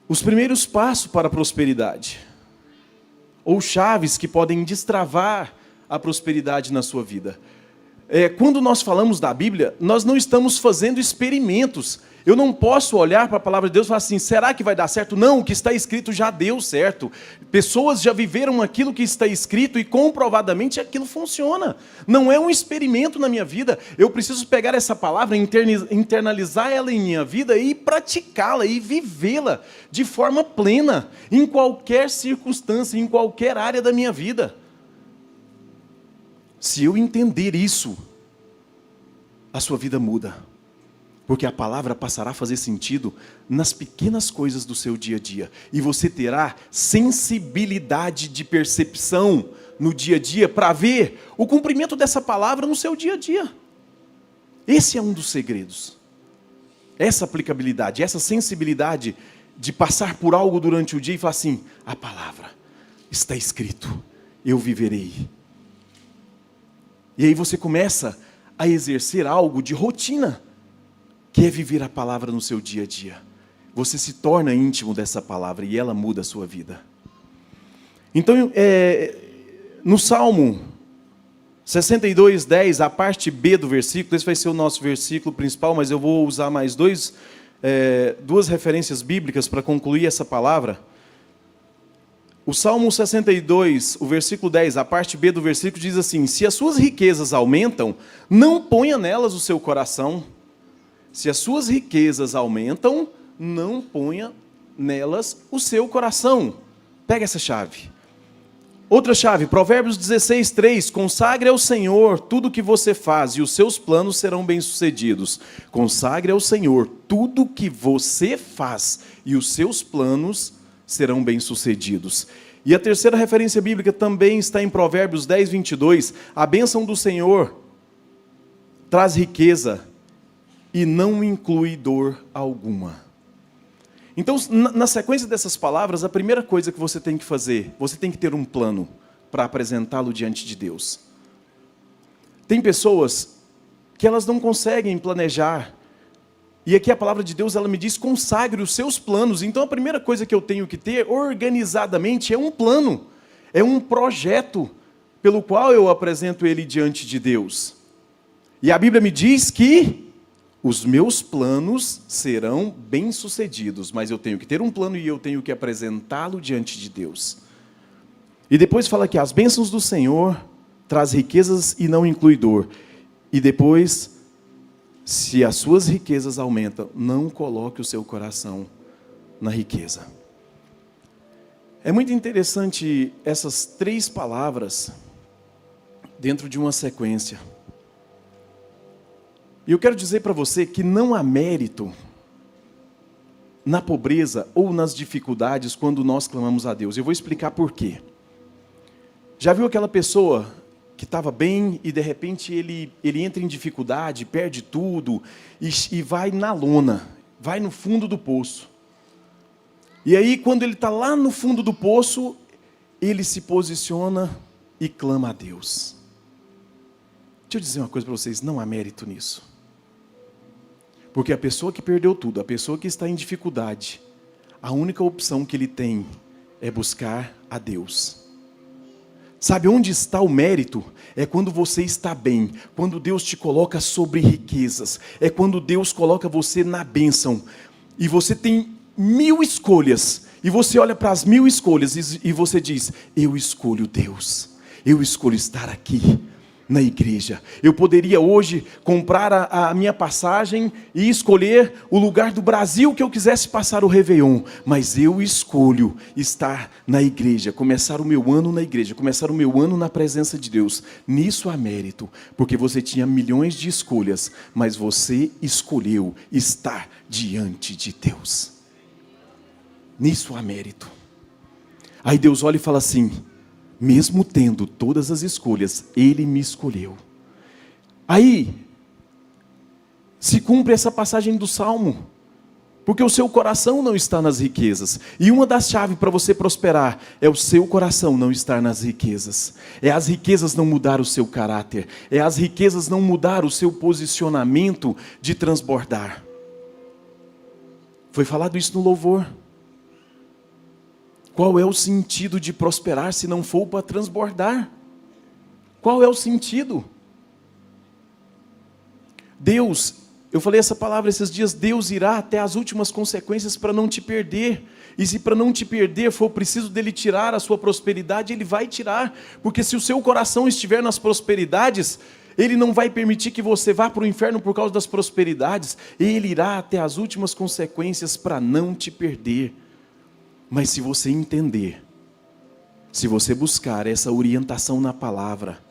os primeiros passos para a prosperidade, ou chaves que podem destravar a prosperidade na sua vida. Quando nós falamos da Bíblia, nós não estamos fazendo experimentos. Eu não posso olhar para a palavra de Deus e falar assim, será que vai dar certo? Não, o que está escrito já deu certo. Pessoas já viveram aquilo que está escrito e comprovadamente aquilo funciona. Não é um experimento na minha vida. Eu preciso pegar essa palavra, internalizar ela em minha vida e praticá-la e vivê-la de forma plena, em qualquer circunstância, em qualquer área da minha vida. Se eu entender isso, a sua vida muda. Porque a palavra passará a fazer sentido nas pequenas coisas do seu dia a dia. E você terá sensibilidade de percepção no dia a dia para ver o cumprimento dessa palavra no seu dia a dia. Esse é um dos segredos. Essa aplicabilidade, essa sensibilidade de passar por algo durante o dia e falar assim, a palavra está escrito, eu viverei. E aí você começa a exercer algo de rotina, que é viver a palavra no seu dia a dia. Você se torna íntimo dessa palavra e ela muda a sua vida. Então, no Salmo 62:10, a parte B do versículo, esse vai ser o nosso versículo principal, mas eu vou usar mais duas referências bíblicas para concluir essa palavra. O Salmo 62, o versículo 10, a parte B do versículo diz assim, se as suas riquezas aumentam, não ponha nelas o seu coração. Se as suas riquezas aumentam, não ponha nelas o seu coração. Pega essa chave. Outra chave, Provérbios 16:3, consagre ao Senhor tudo o que você faz e os seus planos serão bem-sucedidos. Consagre ao Senhor tudo o que você faz e os seus planos serão bem-sucedidos. E a terceira referência bíblica também está em Provérbios 10:22, a bênção do Senhor traz riqueza e não inclui dor alguma. Então, na sequência dessas palavras, a primeira coisa que você tem que fazer, você tem que ter um plano para apresentá-lo diante de Deus. Tem pessoas que elas não conseguem planejar, e aqui a palavra de Deus, ela me diz, consagre os seus planos. Então, a primeira coisa que eu tenho que ter, organizadamente, é um plano, é um projeto, pelo qual eu apresento ele diante de Deus. E a Bíblia me diz que os meus planos serão bem-sucedidos, mas eu tenho que ter um plano e eu tenho que apresentá-lo diante de Deus. E depois fala que as bênçãos do Senhor traz riquezas e não inclui dor. E depois, se as suas riquezas aumentam, não coloque o seu coração na riqueza. É muito interessante essas três palavras dentro de uma sequência. E eu quero dizer para você que não há mérito na pobreza ou nas dificuldades quando nós clamamos a Deus. Eu vou explicar por quê. Já viu aquela pessoa que estava bem e de repente ele entra em dificuldade, perde tudo e vai na lona, vai no fundo do poço. E aí quando ele está lá no fundo do poço, ele se posiciona e clama a Deus. Deixa eu dizer uma coisa para vocês, não há mérito nisso. Porque a pessoa que perdeu tudo, a pessoa que está em dificuldade, a única opção que ele tem é buscar a Deus. Sabe onde está o mérito? É quando você está bem, quando Deus te coloca sobre riquezas, é quando Deus coloca você na bênção, e você tem 1000 escolhas, e você olha para as 1000 escolhas, e você diz, eu escolho Deus, eu escolho estar aqui, na igreja. Eu poderia hoje comprar a minha passagem e escolher o lugar do Brasil que eu quisesse passar o Réveillon, mas eu escolho estar na igreja, começar o meu ano na igreja, começar o meu ano na presença de Deus. Nisso há mérito, porque você tinha milhões de escolhas, mas você escolheu estar diante de Deus. Nisso há mérito. Aí Deus olha e fala assim, mesmo tendo todas as escolhas, Ele me escolheu. Aí, se cumpre essa passagem do Salmo, porque o seu coração não está nas riquezas. E uma das chaves para você prosperar é o seu coração não estar nas riquezas. É as riquezas não mudar o seu caráter. É as riquezas não mudar o seu posicionamento de transbordar. Foi falado isso no louvor. Qual é o sentido de prosperar se não for para transbordar? Qual é o sentido? Deus, eu falei essa palavra esses dias, Deus irá até as últimas consequências para não te perder. E se para não te perder for preciso dele tirar a sua prosperidade, ele vai tirar. Porque se o seu coração estiver nas prosperidades, ele não vai permitir que você vá para o inferno por causa das prosperidades. Ele irá até as últimas consequências para não te perder. Mas se você entender, se você buscar essa orientação na palavra,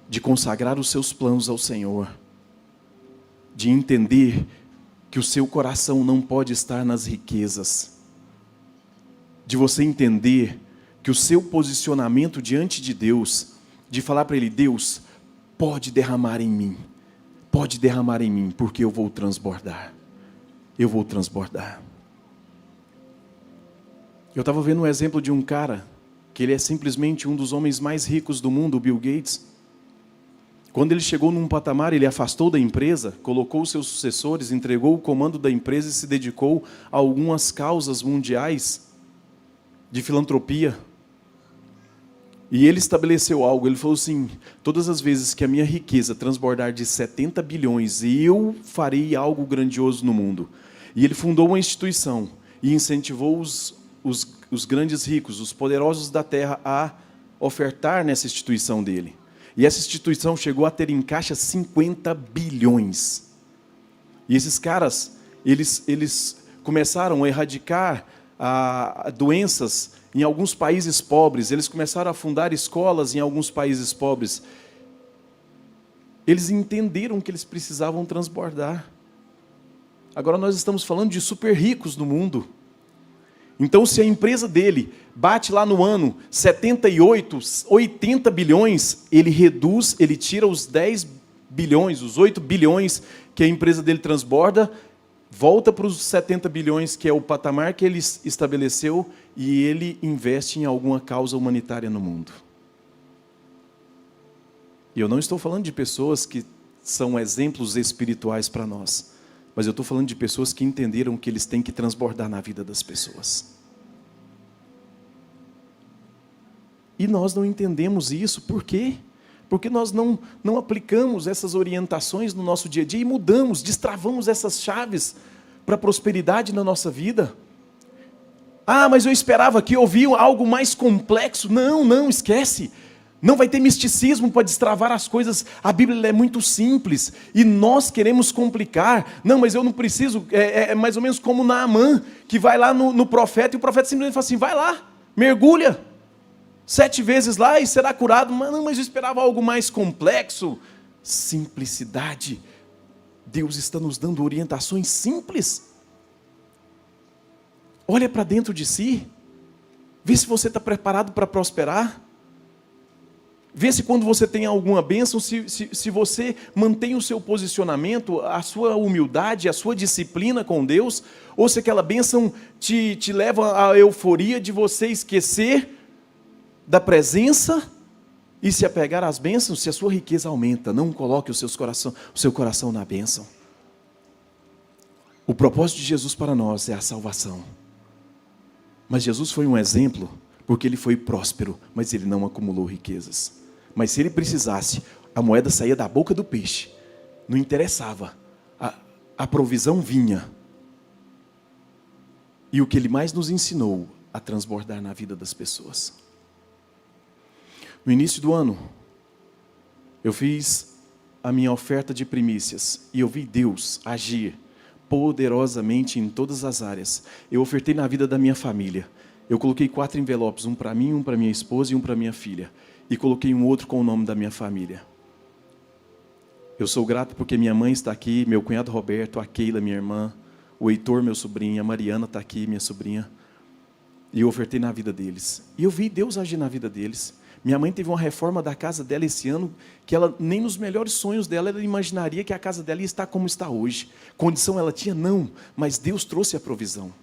de consagrar os seus planos ao Senhor, de entender que o seu coração não pode estar nas riquezas, de você entender que o seu posicionamento diante de Deus, de falar para Ele, Deus, pode derramar em mim, porque eu vou transbordar, eu vou transbordar. Eu estava vendo um exemplo de um cara, que ele é simplesmente um dos homens mais ricos do mundo, o Bill Gates. Quando ele chegou num patamar, ele afastou da empresa, colocou os seus sucessores, entregou o comando da empresa e se dedicou a algumas causas mundiais de filantropia. E ele estabeleceu algo, ele falou assim, todas as vezes que a minha riqueza transbordar de 70 bilhões, eu farei algo grandioso no mundo. E ele fundou uma instituição e incentivou os grandes ricos, os poderosos da terra a ofertar nessa instituição dele. E essa instituição chegou a ter em caixa 50 bilhões. E esses caras, eles começaram a erradicar doenças em alguns países pobres. Eles começaram a fundar escolas em alguns países pobres. Eles entenderam que eles precisavam transbordar. Agora nós estamos falando de super ricos no mundo. Então, se a empresa dele bate lá no ano 78, 80 bilhões, ele reduz, ele tira os 10 bilhões, os 8 bilhões que a empresa dele transborda, volta para os 70 bilhões, que é o patamar que ele estabeleceu, e ele investe em alguma causa humanitária no mundo. E eu não estou falando de pessoas que são exemplos espirituais para nós. Mas eu estou falando de pessoas que entenderam que eles têm que transbordar na vida das pessoas. E nós não entendemos isso. Por quê? Porque nós não aplicamos essas orientações no nosso dia a dia e mudamos, destravamos essas chaves para a prosperidade na nossa vida. Ah, mas eu esperava que ouvia algo mais complexo. Não, esquece. Não vai ter misticismo para destravar as coisas. A Bíblia é muito simples. E nós queremos complicar. Não, mas eu não preciso. É mais ou menos como Naamã, que vai lá no profeta, e o profeta simplesmente fala assim, vai lá, mergulha 7 vezes lá e será curado. Mas eu esperava algo mais complexo. Simplicidade. Deus está nos dando orientações simples. Olha para dentro de si. Vê se você está preparado para prosperar. Vê se quando você tem alguma bênção, se você mantém o seu posicionamento, a sua humildade, a sua disciplina com Deus, ou se aquela bênção te leva à euforia de você esquecer da presença e se apegar às bênçãos. Se a sua riqueza aumenta, não coloque o seu coração na bênção. O propósito de Jesus para nós é a salvação. Mas Jesus foi um exemplo, porque ele foi próspero, mas ele não acumulou riquezas. Mas se ele precisasse, a moeda saía da boca do peixe. Não interessava. A provisão vinha. E o que ele mais nos ensinou a transbordar na vida das pessoas. No início do ano, eu fiz a minha oferta de primícias. E eu vi Deus agir poderosamente em todas as áreas. Eu ofertei na vida da minha família. Eu coloquei 4 envelopes, um para mim, um para minha esposa e um para minha filha. E coloquei um outro com o nome da minha família. Eu sou grato porque minha mãe está aqui, meu cunhado Roberto, a Keila, minha irmã, o Heitor, meu sobrinho, a Mariana está aqui, minha sobrinha. E eu ofertei na vida deles. E eu vi Deus agir na vida deles. Minha mãe teve uma reforma da casa dela esse ano, que ela, nem nos melhores sonhos dela, ela imaginaria que a casa dela ia estar como está hoje. Condição ela tinha? Não, mas Deus trouxe a provisão.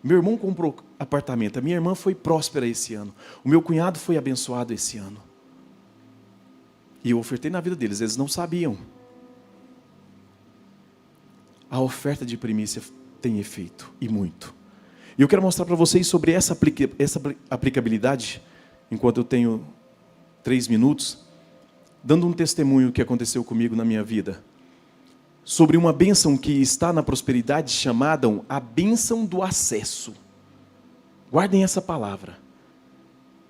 Meu irmão comprou apartamento, a minha irmã foi próspera esse ano, o meu cunhado foi abençoado esse ano. E eu ofertei na vida deles, eles não sabiam. A oferta de primícia tem efeito, e muito. E eu quero mostrar para vocês sobre essa aplicabilidade, enquanto eu tenho 3 minutos, dando um testemunho que aconteceu comigo na minha vida. Sobre uma bênção que está na prosperidade, chamada a bênção do acesso. Guardem essa palavra.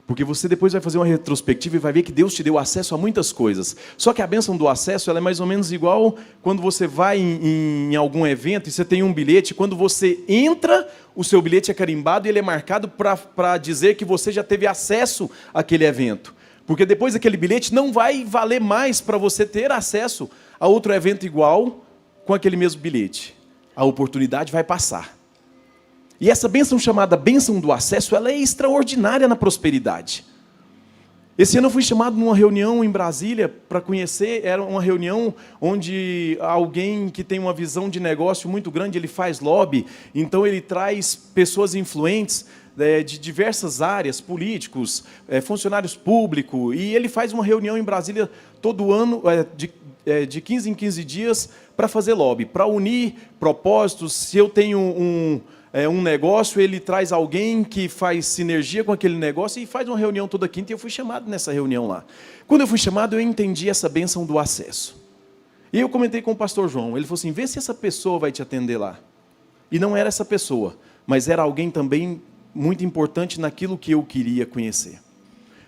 Porque você depois vai fazer uma retrospectiva e vai ver que Deus te deu acesso a muitas coisas. Só que a bênção do acesso ela é mais ou menos igual quando você vai em algum evento e você tem um bilhete. Quando você entra, o seu bilhete é carimbado e ele é marcado para dizer que você já teve acesso àquele evento. Porque depois aquele bilhete não vai valer mais para você ter acesso a outro evento igual com aquele mesmo bilhete. A oportunidade vai passar. E essa bênção chamada bênção do acesso, ela é extraordinária na prosperidade. Esse ano eu fui chamado numa reunião em Brasília para conhecer, era uma reunião onde alguém que tem uma visão de negócio muito grande, ele faz lobby, então ele traz pessoas influentes de diversas áreas, políticos, funcionários públicos, e ele faz uma reunião em Brasília todo ano, de 15 em 15 dias, para fazer lobby, para unir propósitos. Se eu tenho um negócio, ele traz alguém que faz sinergia com aquele negócio e faz uma reunião toda quinta, e eu fui chamado nessa reunião lá. Quando eu fui chamado, eu entendi essa bênção do acesso. E eu comentei com o pastor João, ele falou assim, vê se essa pessoa vai te atender lá. E não era essa pessoa, mas era alguém também muito importante naquilo que eu queria conhecer.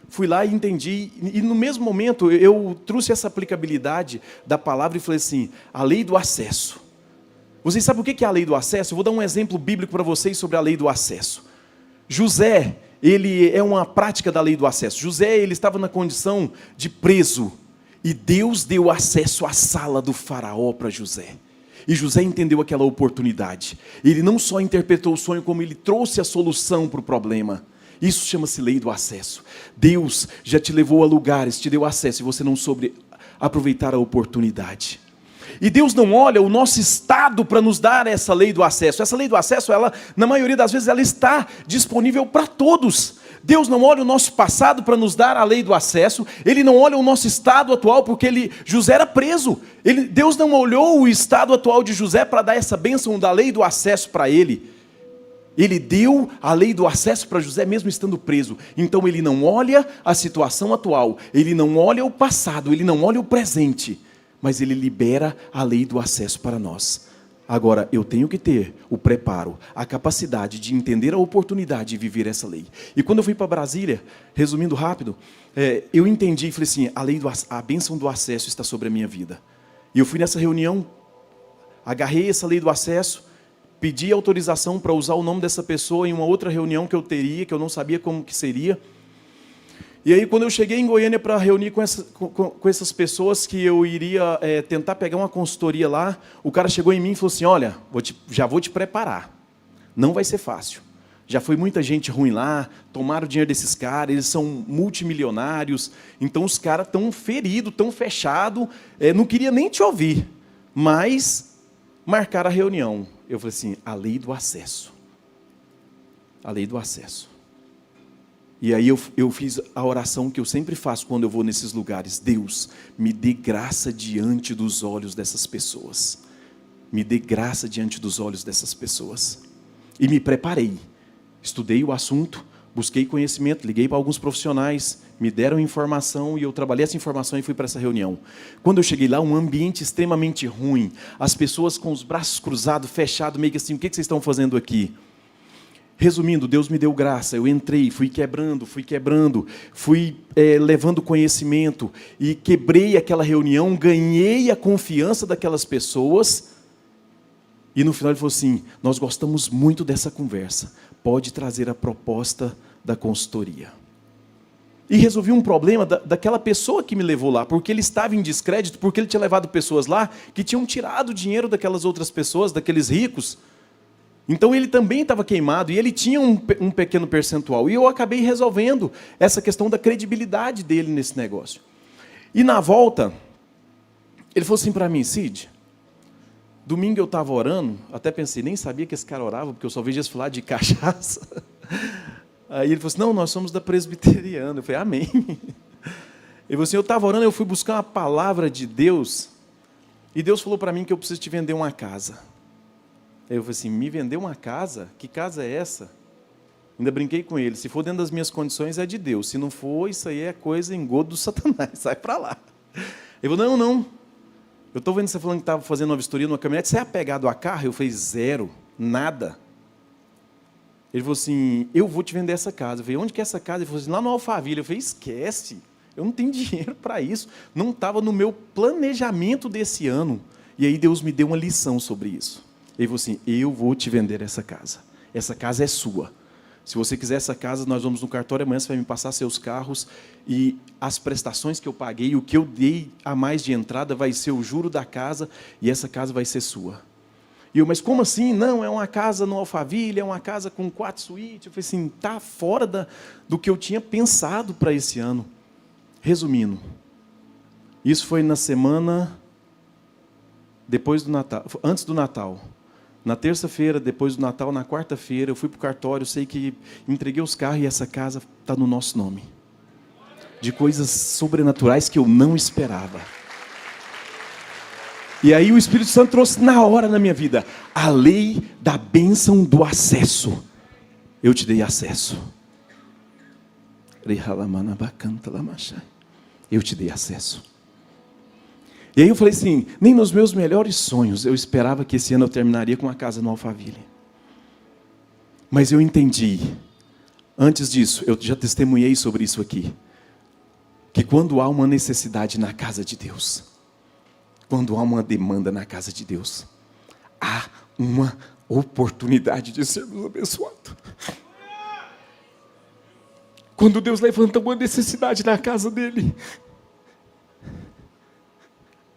Fui lá e entendi, e no mesmo momento eu trouxe essa aplicabilidade da palavra e falei assim, a lei do acesso. Vocês sabem o que é a lei do acesso? Eu vou dar um exemplo bíblico para vocês sobre a lei do acesso. José, ele é uma prática da lei do acesso. José, ele estava na condição de preso. E Deus deu acesso à sala do faraó para José. E José entendeu aquela oportunidade. Ele não só interpretou o sonho, como ele trouxe a solução para o problema. Isso chama-se lei do acesso. Deus já te levou a lugares, te deu acesso, e você não soube aproveitar a oportunidade. E Deus não olha o nosso estado para nos dar essa lei do acesso. Essa lei do acesso, ela, na maioria das vezes, ela está disponível para todos. Deus não olha o nosso passado para nos dar a lei do acesso. Ele não olha o nosso estado atual, porque José era preso. Deus não olhou o estado atual de José para dar essa bênção da lei do acesso para ele. Ele deu a lei do acesso para José mesmo estando preso. Então ele não olha a situação atual, ele não olha o passado, ele não olha o presente, mas ele libera a lei do acesso para nós. Agora, eu tenho que ter o preparo, a capacidade de entender a oportunidade de viver essa lei. E quando eu fui para Brasília, resumindo rápido, eu entendi e falei assim, a bênção do acesso está sobre a minha vida. E eu fui nessa reunião, agarrei essa lei do acesso, pedi autorização para usar o nome dessa pessoa em uma outra reunião que eu teria, que eu não sabia como que seria. E aí, quando eu cheguei em Goiânia para reunir com essas pessoas que eu iria tentar pegar uma consultoria lá, o cara chegou em mim e falou assim, olha, já vou te preparar, não vai ser fácil. Já foi muita gente ruim lá, tomaram o dinheiro desses caras, eles são multimilionários, então os caras estão feridos, estão fechados, não queria nem te ouvir, mas marcaram a reunião. Eu falei assim, a lei do acesso. A lei do acesso. E aí eu fiz a oração que eu sempre faço quando eu vou nesses lugares. Deus, me dê graça diante dos olhos dessas pessoas. Me dê graça diante dos olhos dessas pessoas. E me preparei. Estudei o assunto, busquei conhecimento, liguei para alguns profissionais, me deram informação e eu trabalhei essa informação e fui para essa reunião. Quando eu cheguei lá, um ambiente extremamente ruim, as pessoas com os braços cruzados, fechados, meio que assim, o que vocês estão fazendo aqui? Resumindo, Deus me deu graça, eu entrei, fui quebrando, fui levando conhecimento e quebrei aquela reunião, ganhei a confiança daquelas pessoas e no final ele falou assim, nós gostamos muito dessa conversa, pode trazer a proposta da consultoria. E resolvi um problema daquela pessoa que me levou lá, porque ele estava em descrédito, porque ele tinha levado pessoas lá que tinham tirado o dinheiro daquelas outras pessoas, daqueles ricos. Então ele também estava queimado e ele tinha um pequeno percentual. E eu acabei resolvendo essa questão da credibilidade dele nesse negócio. E na volta, ele falou assim para mim, Cid, domingo eu estava orando, até pensei, nem sabia que esse cara orava, porque eu só vejo eles falar de cachaça. Aí ele falou assim, não, nós somos da presbiteriana. Eu falei, amém. Ele falou assim, eu estava orando, eu fui buscar uma palavra de Deus, e Deus falou para mim que eu preciso te vender uma casa. Aí eu falei assim, me vendeu uma casa? Que casa é essa? Ainda brinquei com ele, se for dentro das minhas condições é de Deus, se não for, isso aí é coisa engodo do Satanás, sai para lá. Ele falou, não, eu estou vendo você falando que estava fazendo uma vistoria numa caminhonete, você é apegado a carro? Eu falei, zero, nada. Ele falou assim, eu vou te vender essa casa. Eu falei, onde que é essa casa? Ele falou assim, lá no Alphaville. Eu falei, esquece, eu não tenho dinheiro para isso, não estava no meu planejamento desse ano. E aí Deus me deu uma lição sobre isso. Ele falou assim, eu vou te vender essa casa é sua. Se você quiser essa casa, nós vamos no cartório, amanhã você vai me passar seus carros e as prestações que eu paguei, o que eu dei a mais de entrada vai ser o juro da casa e essa casa vai ser sua. E eu, mas como assim? Não, é uma casa no Alphaville, é uma casa com 4 suítes. Eu falei assim, está fora do que eu tinha pensado para esse ano. Resumindo, isso foi na semana depois do Natal, antes do Natal. Na terça-feira, depois do Natal, na quarta-feira, eu fui para o cartório, sei que entreguei os carros e essa casa está no nosso nome. De coisas sobrenaturais que eu não esperava. E aí o Espírito Santo trouxe na hora na minha vida a lei da bênção do acesso. Eu te dei acesso. Eu te dei acesso. E aí eu falei assim, nem nos meus melhores sonhos eu esperava que esse ano eu terminaria com uma casa no Alphaville. Mas eu entendi, antes disso, eu já testemunhei sobre isso aqui, que quando há uma necessidade na casa de Deus, quando há uma demanda na casa de Deus, há uma oportunidade de sermos abençoados. Quando Deus levanta uma necessidade na casa dele,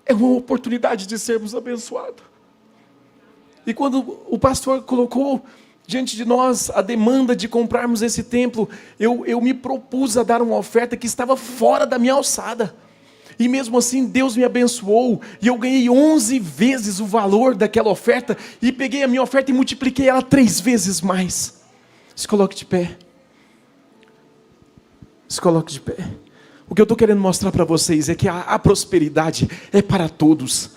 é uma oportunidade de sermos abençoados. E quando o pastor colocou diante de nós a demanda de comprarmos esse templo, eu me propus a dar uma oferta que estava fora da minha alçada. E mesmo assim Deus me abençoou, e eu ganhei 11 vezes o valor daquela oferta, e peguei a minha oferta e multipliquei ela 3 vezes mais. Se coloque de pé. Se coloque de pé. O que eu estou querendo mostrar para vocês é que a prosperidade é para todos.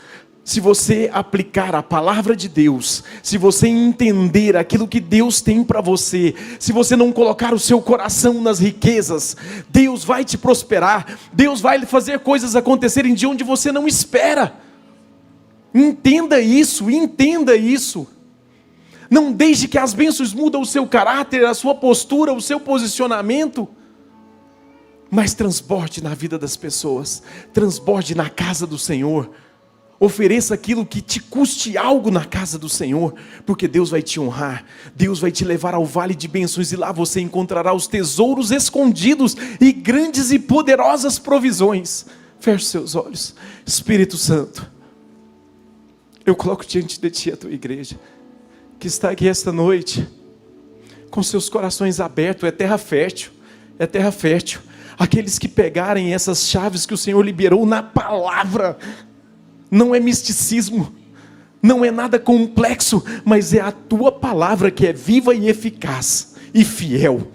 Se você aplicar a palavra de Deus, se você entender aquilo que Deus tem para você, se você não colocar o seu coração nas riquezas, Deus vai te prosperar, Deus vai fazer coisas acontecerem de onde você não espera. Entenda isso, entenda isso. Não deixe que as bênçãos mudem o seu caráter, a sua postura, o seu posicionamento. Mas transborde na vida das pessoas, transborde na casa do Senhor, ofereça aquilo que te custe algo na casa do Senhor, porque Deus vai te honrar, Deus vai te levar ao vale de bênçãos, e lá você encontrará os tesouros escondidos, e grandes e poderosas provisões. Feche seus olhos. Espírito Santo, eu coloco diante de Ti a Tua igreja, que está aqui esta noite, com seus corações abertos. É terra fértil, é terra fértil. Aqueles que pegarem essas chaves que o Senhor liberou na palavra, não é misticismo, não é nada complexo, mas é a Tua palavra que é viva e eficaz e fiel.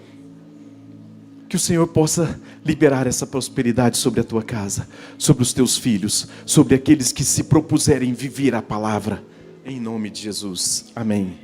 Que o Senhor possa liberar essa prosperidade sobre a Tua casa, sobre os Teus filhos, sobre aqueles que se propuserem viver a palavra, em nome de Jesus, amém.